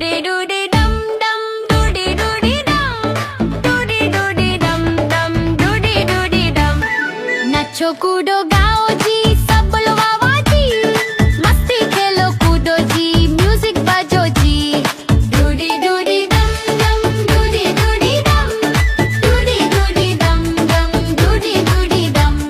dude dude डम डम dude dude डम डूडे डूडे डम डम डूडे डूडे डम नाचो कूदो गाओ जी सब बोलो वाह वाह जी मस्ती खेलो कूदो जी म्यूजिक बजो जी डूडे डूडे डम डम डूडे डूडे डम डूडे डूडे डम डम डूडे डूडे डम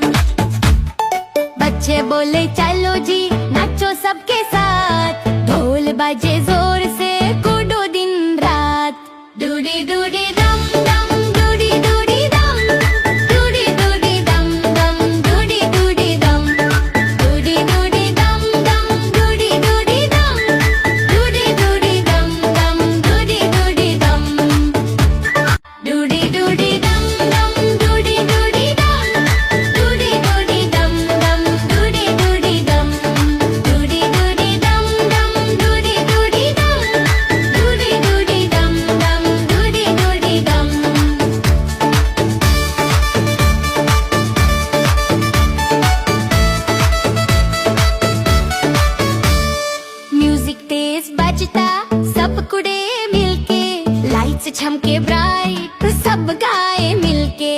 बच्चे बोले चलो जी नाचो सबके साथ ढोल बाजे जोर से कूदो दिन रात डूडी डूडी डम डम डूडी डूडी डम डूडी डूडी डम डम डूडी डूडी डम डूडी डूडी डम डम डूडी डूडी डम डूडी डूडी डम डम डूडी डूडी डम डूडी डूडी डम डम डूडी डूडी डम डूडी डूडी डम डम डूडी डूडी डम डूडी डूडी डम डम डूडी डूडी डम डूडी डूडी डम डम डूडी डूडी डम म्यूजिक तेज बजता सब कुड़े मिलके लाइट्स झमके ब्राइट सब गाए मिलके